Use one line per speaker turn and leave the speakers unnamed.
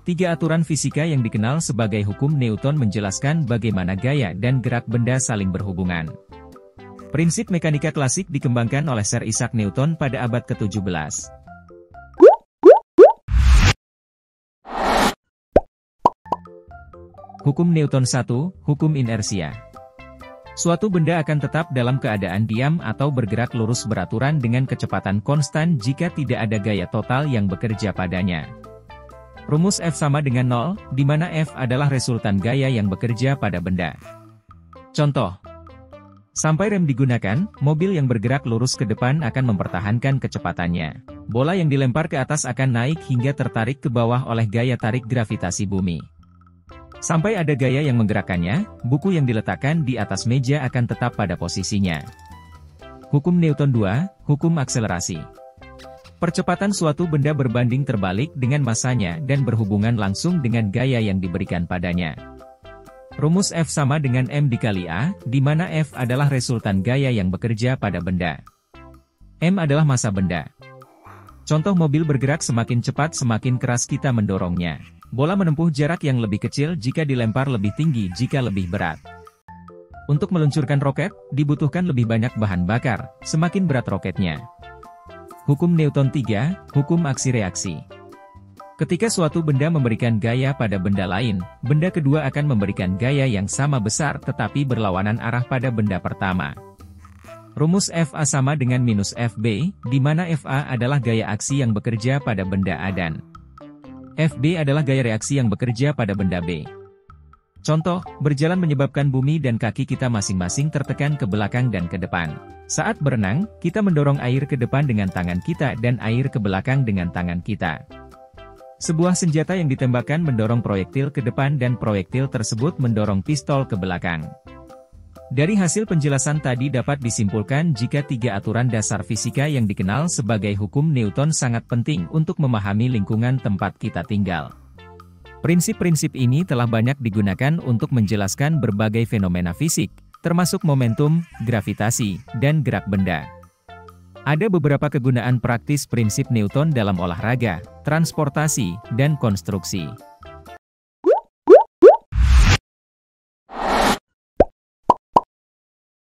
Tiga aturan fisika yang dikenal sebagai hukum Newton menjelaskan bagaimana gaya dan gerak benda saling berhubungan. Prinsip mekanika klasik dikembangkan oleh Sir Isaac Newton pada abad ke-17. Hukum Newton 1, Hukum Inersia. Suatu benda akan tetap dalam keadaan diam atau bergerak lurus beraturan dengan kecepatan konstan jika tidak ada gaya total yang bekerja padanya. Rumus F sama dengan 0, di mana F adalah resultan gaya yang bekerja pada benda. Contoh. Sampai rem digunakan, mobil yang bergerak lurus ke depan akan mempertahankan kecepatannya. Bola yang dilempar ke atas akan naik hingga tertarik ke bawah oleh gaya tarik gravitasi bumi. Sampai ada gaya yang menggerakkannya, buku yang diletakkan di atas meja akan tetap pada posisinya. Hukum Newton 2, Hukum Akselerasi. Percepatan suatu benda berbanding terbalik dengan masanya dan berhubungan langsung dengan gaya yang diberikan padanya. Rumus F sama dengan M dikali A, di mana F adalah resultan gaya yang bekerja pada benda. M adalah massa benda. Contoh, mobil bergerak semakin cepat semakin keras kita mendorongnya. Bola menempuh jarak yang lebih kecil jika dilempar lebih tinggi jika lebih berat. Untuk meluncurkan roket, dibutuhkan lebih banyak bahan bakar, semakin berat roketnya. Hukum Newton 3, Hukum Aksi-Reaksi. Ketika suatu benda memberikan gaya pada benda lain, benda kedua akan memberikan gaya yang sama besar tetapi berlawanan arah pada benda pertama. Rumus Fa sama dengan minus Fb, di mana Fa adalah gaya aksi yang bekerja pada benda A dan Fb adalah gaya reaksi yang bekerja pada benda B. Contoh, berjalan menyebabkan bumi dan kaki kita masing-masing tertekan ke belakang dan ke depan. Saat berenang, kita mendorong air ke depan dengan tangan kita dan air ke belakang dengan tangan kita. Sebuah senjata yang ditembakkan mendorong proyektil ke depan dan proyektil tersebut mendorong pistol ke belakang. Dari hasil penjelasan tadi dapat disimpulkan jika tiga aturan dasar fisika yang dikenal sebagai hukum Newton sangat penting untuk memahami lingkungan tempat kita tinggal. Prinsip-prinsip ini telah banyak digunakan untuk menjelaskan berbagai fenomena fisik, termasuk momentum, gravitasi, dan gerak benda. Ada beberapa kegunaan praktis prinsip Newton dalam olahraga, transportasi, dan konstruksi.